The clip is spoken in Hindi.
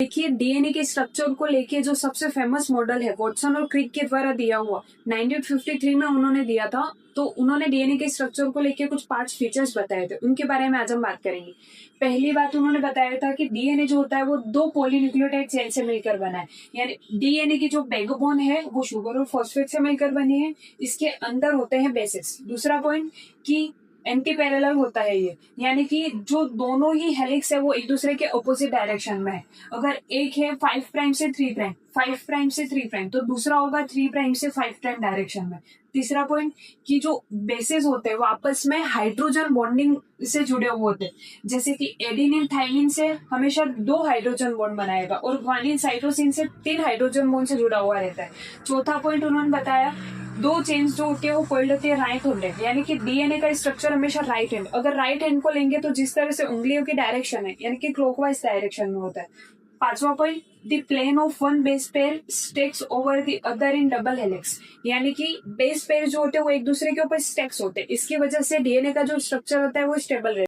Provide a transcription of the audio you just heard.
देखिए, डीएनए के स्ट्रक्चर को लेके जो सबसे फेमस मॉडल है वॉटसन और क्रिक के द्वारा दिया हुआ 1953 में उन्होंने दिया था। तो उन्होंने डीएनए के स्ट्रक्चर को लेके कुछ 5 फीचर्स बताए थे, उनके बारे में आज हम बात करेंगे। पहली बात उन्होंने बताया था कि डीएनए जो होता है वो 2 पॉलीन्यूक्लियोटाइड चेन से मिलकर बना है, यानी डीएनए की जो बैकबोन है वो शुगर और फॉस्फेट से मिलकर बनी है। इसके अंदर होते हैं बेसिस। दूसरा पॉइंट कि एंटी पैरेलल होता है ये, यानी कि जो दोनों ही हेलिक्स है वो एक दूसरे के ऑपोजिट डायरेक्शन में है। अगर एक है 5 प्राइम से 3 प्राइम, 5 प्राइम से 3 प्राइम, तो दूसरा होगा 3 प्राइम से 5 प्राइम डायरेक्शन में। तीसरा पॉइंट कि जो बेसेस होते हैं वो आपस में हाइड्रोजन बॉन्डिंग से जुड़े हुए होते हैं, जैसे कि एडेनिन थाइमिन से हमेशा 2 हाइड्रोजन बॉन्ड बनाएगा और ग्वानिन साइटोसिन से 3 हाइड्रोजन बॉन्ड से जुड़ा हुआ रहता है। चौथा पॉइंट उन्होंने बताया 2 चेन्स जो होती है वो फोल्ड होती है राइट हैंड, यानी कि डीएनए का स्ट्रक्चर हमेशा राइट हैंड। अगर राइट हैंड को लेंगे तो जिस तरह से उंगलियों की डायरेक्शन है, यानी कि क्लॉकवाइज डायरेक्शन में होता है। पांचवा point, the plane of one base pair stacks over the other in double helix, यानी कि बेस पेयर जो होते हैं वो एक दूसरे के ऊपर स्टेक्स होते हैं। इसकी वजह से डीएनए का जो स्ट्रक्चर होता है वो स्टेबल रहता है।